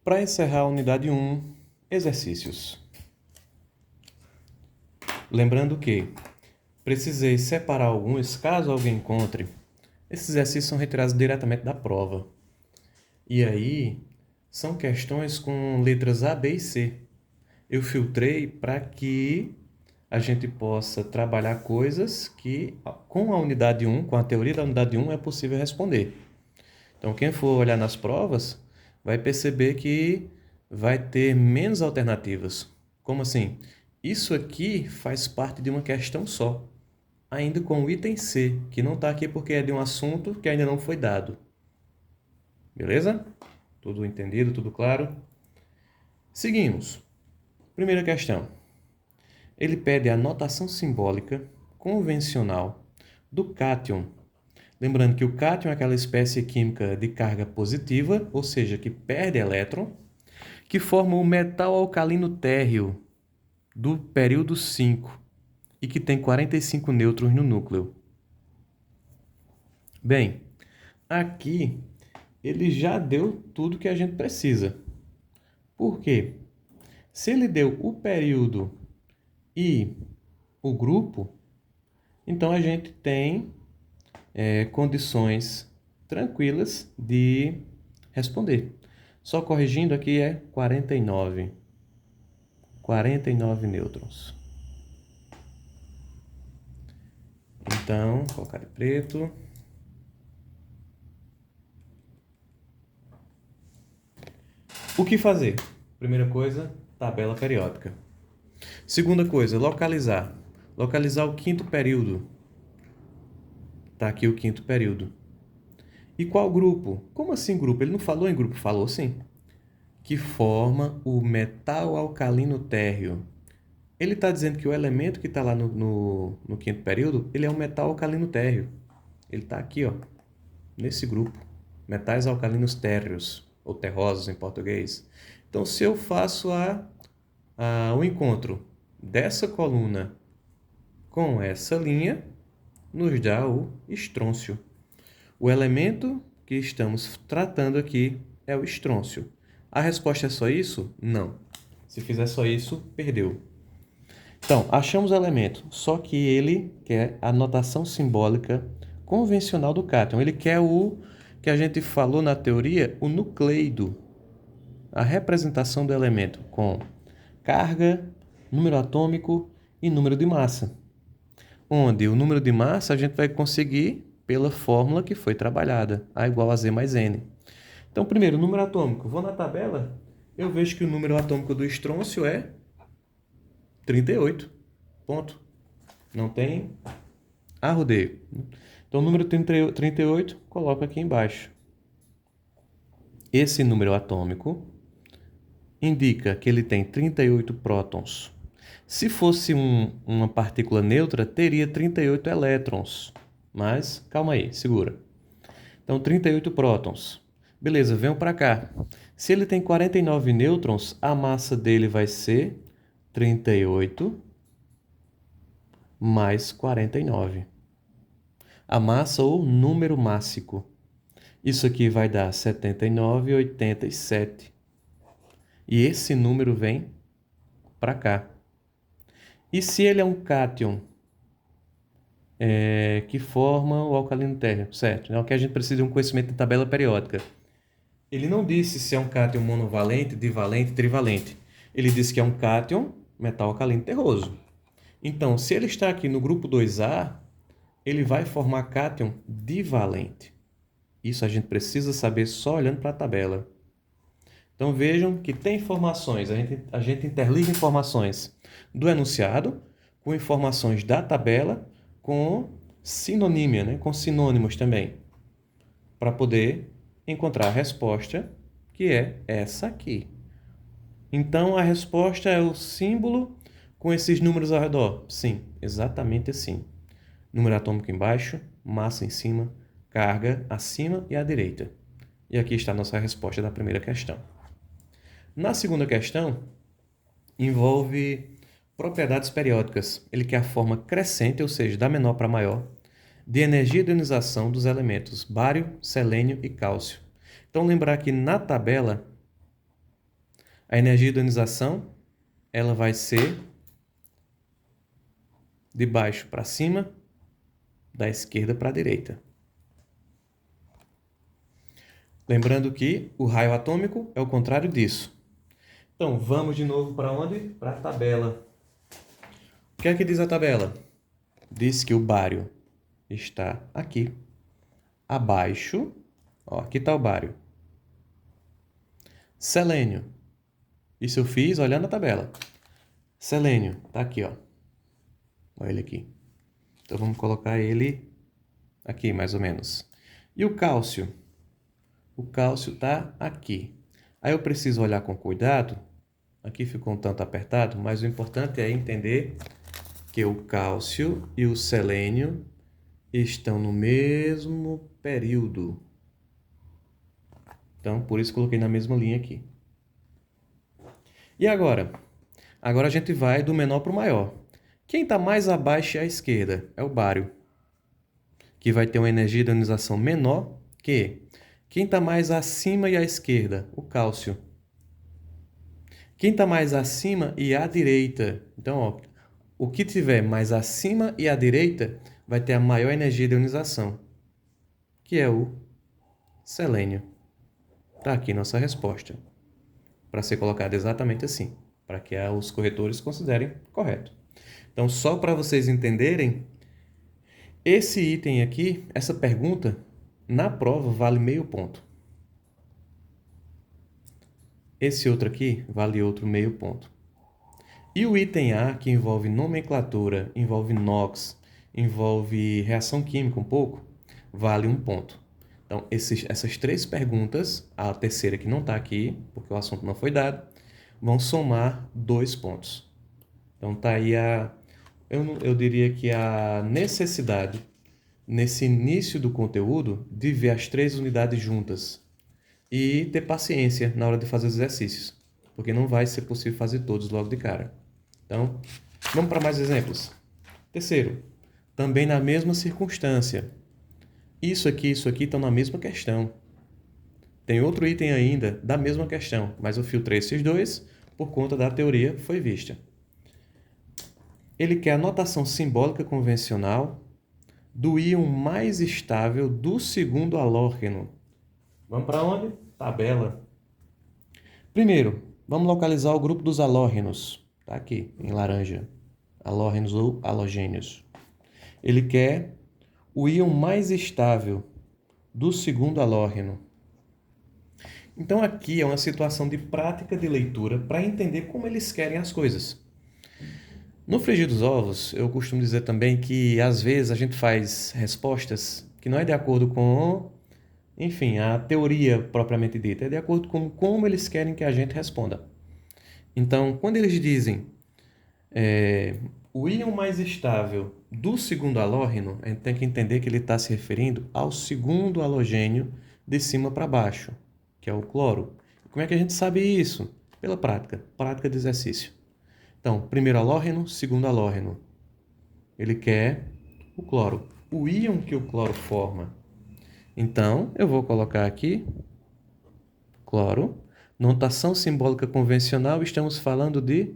Para encerrar a unidade 1, exercícios. Lembrando que precisei separar alguns, caso alguém encontre. Esses exercícios são retirados diretamente da prova. E aí, são questões com letras A, B e C. Eu filtrei para que a gente possa trabalhar coisas que, com a unidade 1, com a teoria da unidade 1, é possível responder. Então, quem for olhar nas provas, vai perceber que vai ter menos alternativas. Como assim? Isso aqui faz parte de uma questão só, ainda com o item C, que não está aqui porque é de um assunto que ainda não foi dado. Beleza? Tudo entendido, tudo claro? Seguimos. Primeira questão. Ele pede a notação simbólica convencional do cátion. Lembrando que o cátion é aquela espécie química de carga positiva, ou seja, que perde elétron, que forma o metal alcalino térreo do período 5 e que tem 45 nêutrons no núcleo. Bem, aqui ele já deu tudo que a gente precisa. Por quê? Se ele deu o período e o grupo, então a gente tem condições tranquilas de responder. Só corrigindo aqui é 49. 49 nêutrons. Então, vou colocar de preto. O que fazer? Primeira coisa, tabela periódica. Segunda coisa, localizar. Localizar o quinto período. Está aqui o quinto período. E qual grupo? Como assim grupo? Ele não falou em grupo, falou sim. Que forma o metal alcalino térreo. Ele está dizendo que o elemento que está lá no quinto período, ele é um metal alcalino térreo. Ele está aqui, ó, nesse grupo. Metais alcalinos térreos, ou terrosos em português. Então, se eu faço o encontro dessa coluna com essa linha, nos dá o estrôncio. O elemento que estamos tratando aqui é o estrôncio. A resposta é só isso? Não. Se fizer só isso, perdeu. Então, achamos o elemento, só que ele quer a notação simbólica convencional do cátion. Ele quer o que a gente falou na teoria, o nucleido, a representação do elemento com carga, número atômico e número de massa. Onde o número de massa a gente vai conseguir pela fórmula que foi trabalhada, A igual a Z mais N. Então, primeiro, número atômico. Vou na tabela, eu vejo que o número atômico do estrôncio é 38. Ponto. Não tem arrodeio. Então, o número 38, coloco aqui embaixo. Esse número atômico indica que ele tem 38 prótons. Se fosse uma partícula neutra, teria 38 elétrons. Mas, calma aí, segura. Então, 38 prótons. Beleza, venham para cá. Se ele tem 49 nêutrons, a massa dele vai ser 38 mais 49. A massa ou número mássico. Isso aqui vai dar 79,87. E esse número vem para cá. E se ele é um cátion que forma o alcalino térreo, certo? É o que a gente precisa de um conhecimento de tabela periódica. Ele não disse se é um cátion monovalente, divalente, trivalente. Ele disse que é um cátion metal alcalino terroso. Então, se ele está aqui no grupo 2A, ele vai formar cátion divalente. Isso a gente precisa saber só olhando para a tabela. Então, vejam que tem informações, a gente interliga informações do enunciado com informações da tabela com sinonímia, né? Com sinônimos também, para poder encontrar a resposta, que é essa aqui. Então, a resposta é o símbolo com esses números ao redor. Sim, exatamente assim. Número atômico embaixo, massa em cima, carga acima e à direita. E aqui está a nossa resposta da primeira questão. Na segunda questão, envolve propriedades periódicas. Ele quer a forma crescente, ou seja, da menor para maior, de energia de ionização dos elementos bário, selênio e cálcio. Então, lembrar que na tabela, A energia de ionização, ela vai ser de baixo para cima, da esquerda para a direita. Lembrando que o raio atômico é o contrário disso. Então, vamos de novo para onde? Para a tabela. O que é que diz a tabela? Diz que o bário está aqui, abaixo. Ó, aqui está o bário. Selênio. Isso eu fiz olhando a tabela. Selênio, está aqui, ó. Olha ele aqui. Então, vamos colocar ele aqui, mais ou menos. E o cálcio? O cálcio está aqui. Aí eu preciso olhar com cuidado. Aqui ficou um tanto apertado, mas o importante é entender que o cálcio e o selênio estão no mesmo período. Então, por isso coloquei na mesma linha aqui. E agora? Agora a gente vai do menor para o maior. Quem está mais abaixo à esquerda é o bário, que vai ter uma energia de ionização menor que quem está mais acima e à esquerda, o cálcio. Quem está mais acima e à direita, então, ó, o que tiver mais acima e à direita vai ter a maior energia de ionização, que é o selênio. Está aqui nossa resposta, para ser colocada exatamente assim, para que os corretores considerem correto. Então, só para vocês entenderem, esse item aqui, essa pergunta, na prova vale meio ponto. Esse outro aqui vale outro meio ponto. E o item A, que envolve nomenclatura, envolve NOx, envolve reação química um pouco, vale 1 ponto. Então, essas 3 perguntas, a terceira que não está aqui, porque o assunto não foi dado, vão somar 2 pontos. Então, está aí eu diria que a necessidade, nesse início do conteúdo, de ver as 3 unidades juntas e ter paciência na hora de fazer os exercícios, porque não vai ser possível fazer todos logo de cara. Então, vamos para mais exemplos. Terceiro, também na mesma circunstância. Isso aqui estão na mesma questão. Tem outro item ainda da mesma questão, mas eu filtrei esses 2 por conta da teoria que foi vista. Ele quer a notação simbólica convencional do íon mais estável do segundo halógeno. Vamos para onde? Tabela. Primeiro, vamos localizar o grupo dos halógenos. Está aqui, em laranja. Halógenos ou halogênios. Ele quer o íon mais estável do segundo halógeno. Então, aqui é uma situação de prática de leitura para entender como eles querem as coisas. No frigir dos ovos, eu costumo dizer também que, às vezes, a gente faz respostas que não é de acordo com, enfim, a teoria propriamente dita, é de acordo com como eles querem que a gente responda. Então, quando eles dizem o íon mais estável do segundo halógeno, a gente tem que entender que ele está se referindo ao segundo halogênio de cima para baixo, que é o cloro. Como é que a gente sabe isso? Pela prática de exercício. Então, primeiro halógeno, segundo halógeno. Ele quer o cloro, o íon que o cloro forma. Então, eu vou colocar aqui cloro. Notação simbólica convencional, estamos falando de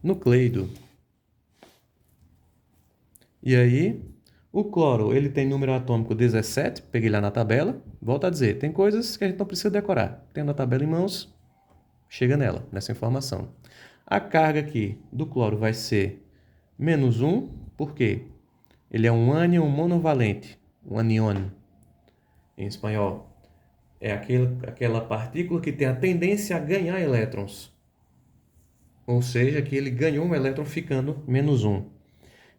nucleido. E aí, o cloro, ele tem número atômico 17, peguei lá na tabela. Volto a dizer, tem coisas que a gente não precisa decorar. Tendo a tabela em mãos, chega nela, nessa informação. A carga aqui do cloro vai ser -1, por quê? Ele é um ânion monovalente, um anion, em espanhol. É aquela partícula que tem a tendência a ganhar elétrons. Ou seja, que ele ganhou um elétron ficando -1.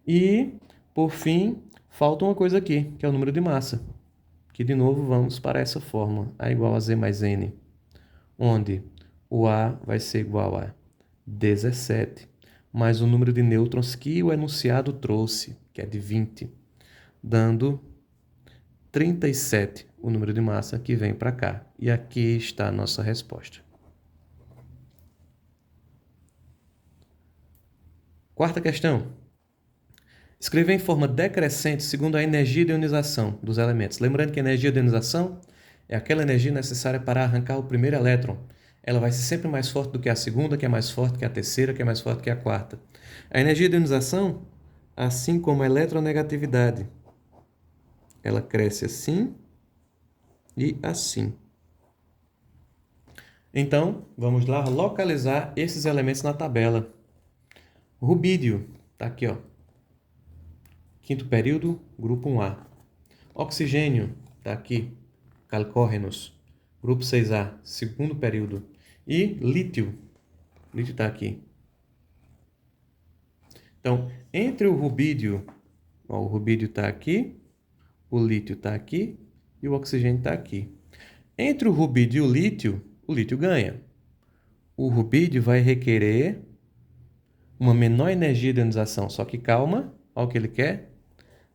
E, por fim, falta uma coisa aqui, que é o número de massa. Que, de novo, vamos para essa fórmula. A igual a Z mais N. Onde o A vai ser igual a 17, mais o número de nêutrons que o enunciado trouxe, que é de 20, dando 37, o número de massa que vem para cá. E aqui está a nossa resposta. Quarta questão. Escrever em forma decrescente segundo a energia de ionização dos elementos. Lembrando que a energia de ionização é aquela energia necessária para arrancar o primeiro elétron. ela vai ser sempre mais forte do que a segunda, que é mais forte que a terceira, que é mais forte que a quarta. A energia de ionização, assim como a eletronegatividade, ela cresce assim e assim. Então, vamos lá localizar esses elementos na tabela. Rubídio, tá aqui, ó. Quinto período, grupo 1A. Oxigênio, tá aqui. Calcórrenos, grupo 6A, segundo período. E lítio está aqui. Então, entre o rubídio, ó, o rubídio está aqui, o lítio está aqui e o oxigênio está aqui. Entre o rubídio e o lítio ganha. O rubídio vai requerer uma menor energia de ionização, só que calma, olha o que ele quer,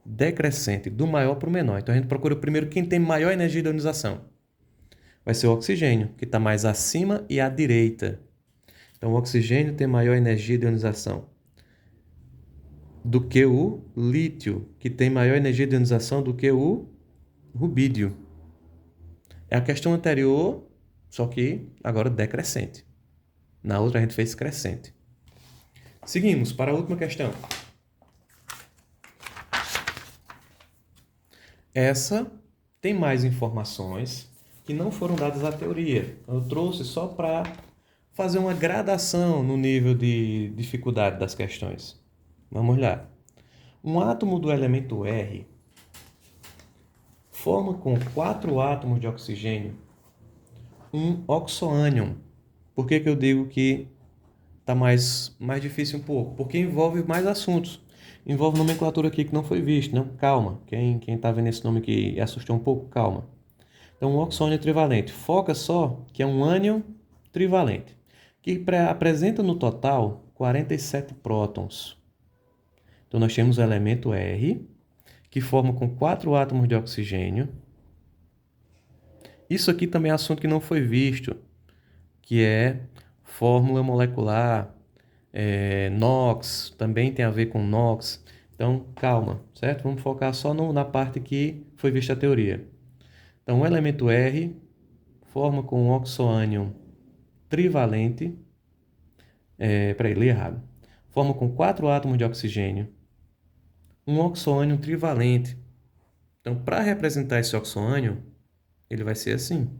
decrescente, do maior para o menor. Então, a gente procura primeiro quem tem maior energia de ionização. Vai ser o oxigênio, que está mais acima e à direita. Então, o oxigênio tem maior energia de ionização do que o lítio, que tem maior energia de ionização do que o rubídio. É a questão anterior, só que agora decrescente. Na outra a gente fez crescente. Seguimos para a última questão. Essa tem mais informações que não foram dadas à teoria. Eu trouxe só para fazer uma gradação no nível de dificuldade das questões. Vamos lá. Um átomo do elemento R forma com 4 átomos de oxigênio um oxoânion. Por que eu digo que está mais difícil um pouco? Porque envolve mais assuntos. Envolve nomenclatura aqui que não foi vista, não? Calma. Quem está vendo esse nome aqui e assustou um pouco, calma. Então, um oxônio trivalente. Foca só que é um ânion trivalente, que apresenta no total 47 prótons. Então, nós temos o elemento R, que forma com 4 átomos de oxigênio. Isso aqui também é assunto que não foi visto, que é fórmula molecular, NOx, também tem a ver com NOx. Então, calma, certo? Vamos focar só na parte que foi vista a teoria. Então, o elemento R forma com um oxoânion trivalente. Peraí, li errado. Forma com 4 átomos de oxigênio um oxoânion trivalente. Então, para representar esse oxoânion, ele vai ser assim.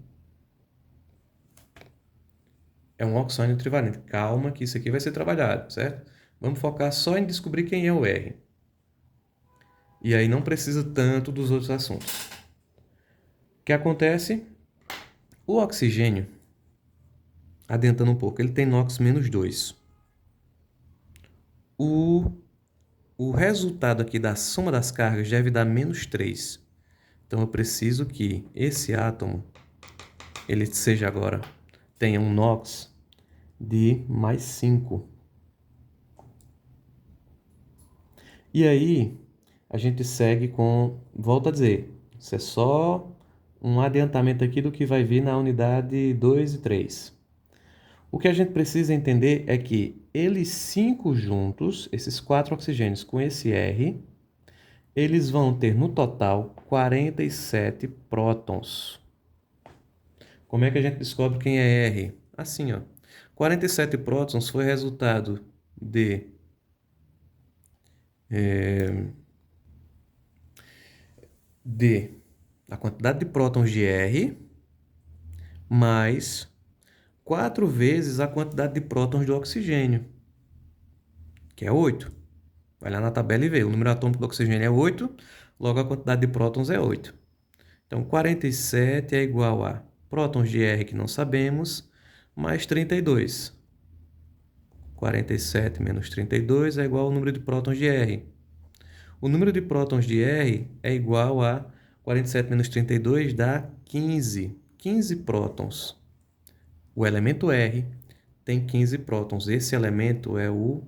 É um oxônio trivalente. Calma que isso aqui vai ser trabalhado, certo? Vamos focar só em descobrir quem é o R. E aí não precisa tanto dos outros assuntos. O que acontece? O oxigênio, adiantando um pouco, ele tem NOx -2. O resultado aqui da soma das cargas deve dar -3. Então, eu preciso que esse átomo, ele seja agora, tenha um NOx de +5. E aí, a gente segue com, volto a dizer, isso é só um adiantamento aqui do que vai vir na unidade 2 e 3. O que a gente precisa entender é que eles 5 juntos, esses 4 oxigênios com esse R, eles vão ter no total 47 prótons. Como é que a gente descobre quem é R? Assim, ó. 47 prótons foi resultado de a quantidade de prótons de R mais 4 vezes a quantidade de prótons do oxigênio, que é 8. Vai lá na tabela e vê. O número atômico do oxigênio é 8, logo a quantidade de prótons é 8. Então, 47 é igual a prótons de R, que não sabemos, mais 32. 47 menos 32 é igual ao número de prótons de R. O número de prótons de R é igual a 47 menos 32 dá 15. 15 prótons. O elemento R tem 15 prótons. Esse elemento é o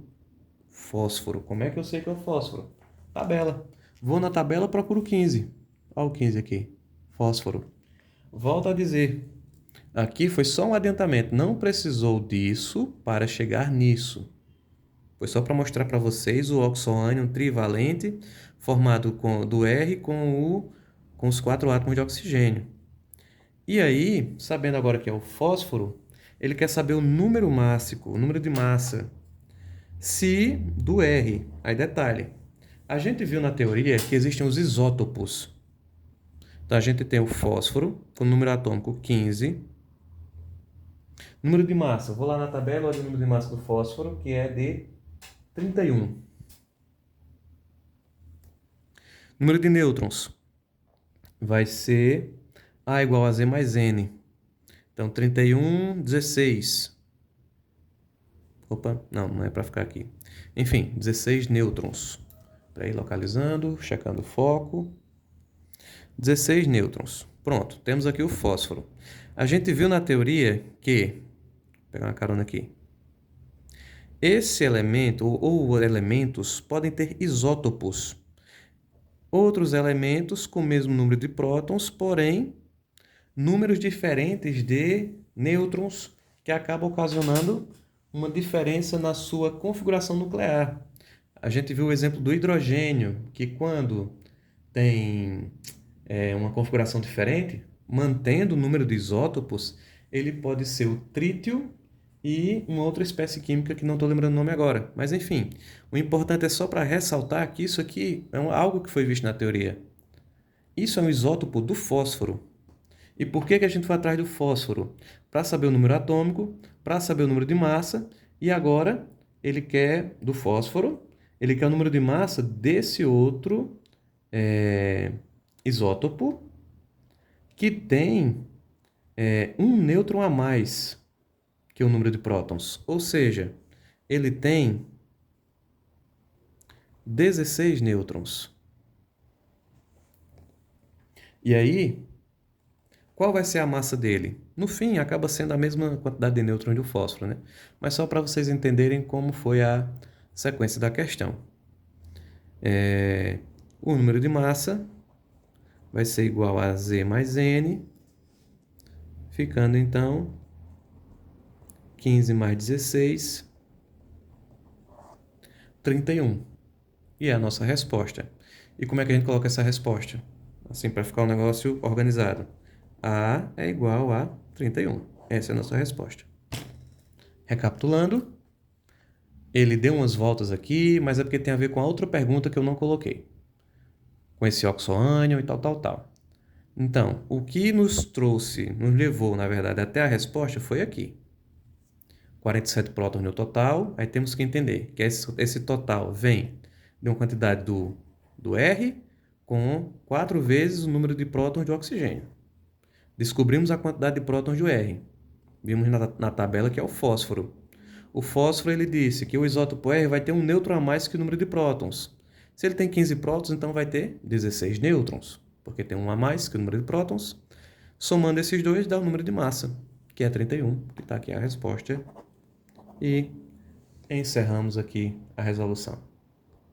fósforo. Como é que eu sei que é o fósforo? Tabela. Vou na tabela e procuro 15. Olha o 15 aqui. Fósforo. Volto a dizer. Aqui foi só um adiantamento. Não precisou disso para chegar nisso. Foi só para mostrar para vocês o oxoânion trivalente formado do R com os 4 átomos de oxigênio. E aí, sabendo agora que é o fósforo, Ele quer saber o número mássico, o número de massa, se do R. Aí detalhe, a gente viu na teoria que existem os isótopos. Então a gente tem o fósforo, com o número atômico 15. Número de massa, vou lá na tabela, olha o número de massa do fósforo, que é de 31. Número de nêutrons vai ser A igual a Z mais N. Então, 31, 16. Opa, não é para ficar aqui. Enfim, 16 nêutrons. Para ir localizando, checando o foco. 16 nêutrons. Pronto, temos aqui o fósforo. A gente viu na teoria que... Vou pegar uma carona aqui. Esse elemento, ou elementos, podem ter isótopos. Outros elementos com o mesmo número de prótons, porém, números diferentes de nêutrons, que acabam ocasionando uma diferença na sua configuração nuclear. A gente viu o exemplo do hidrogênio, que quando tem uma configuração diferente, mantendo o número de isótopos, ele pode ser o trítio e uma outra espécie química que não estou lembrando o nome agora. Mas enfim, o importante é só para ressaltar que isso aqui é algo que foi visto na teoria. Isso é um isótopo do fósforo. E por que a gente foi atrás do fósforo? Para saber o número atômico, para saber o número de massa, e agora ele quer, do fósforo, ele quer o número de massa desse outro isótopo que tem um nêutron a mais que o número de prótons. Ou seja, ele tem 16 nêutrons. E aí, qual vai ser a massa dele? No fim, acaba sendo a mesma quantidade de nêutrons do fósforo, né? Mas só para vocês entenderem como foi a sequência da questão. O número de massa vai ser igual a Z mais N, ficando então 15 mais 16, 31. E é a nossa resposta. E como é que a gente coloca essa resposta? Assim, para ficar um negócio organizado. A é igual a 31. Essa é a nossa resposta. Recapitulando, ele deu umas voltas aqui, mas é porque tem a ver com a outra pergunta que eu não coloquei. Com esse oxoânion e tal. Então, o que nos levou, na verdade, até a resposta foi aqui. 47 prótons no total, aí temos que entender que esse total vem de uma quantidade do R com 4 vezes o número de prótons de oxigênio. Descobrimos a quantidade de prótons do R. Vimos na tabela que é o fósforo. O fósforo, ele disse que o isótopo R vai ter um nêutron a mais que o número de prótons. Se ele tem 15 prótons, então vai ter 16 nêutrons, porque tem um a mais que o número de prótons. Somando esses dois, dá o número de massa, que é 31, que está aqui a resposta. E encerramos aqui a resolução.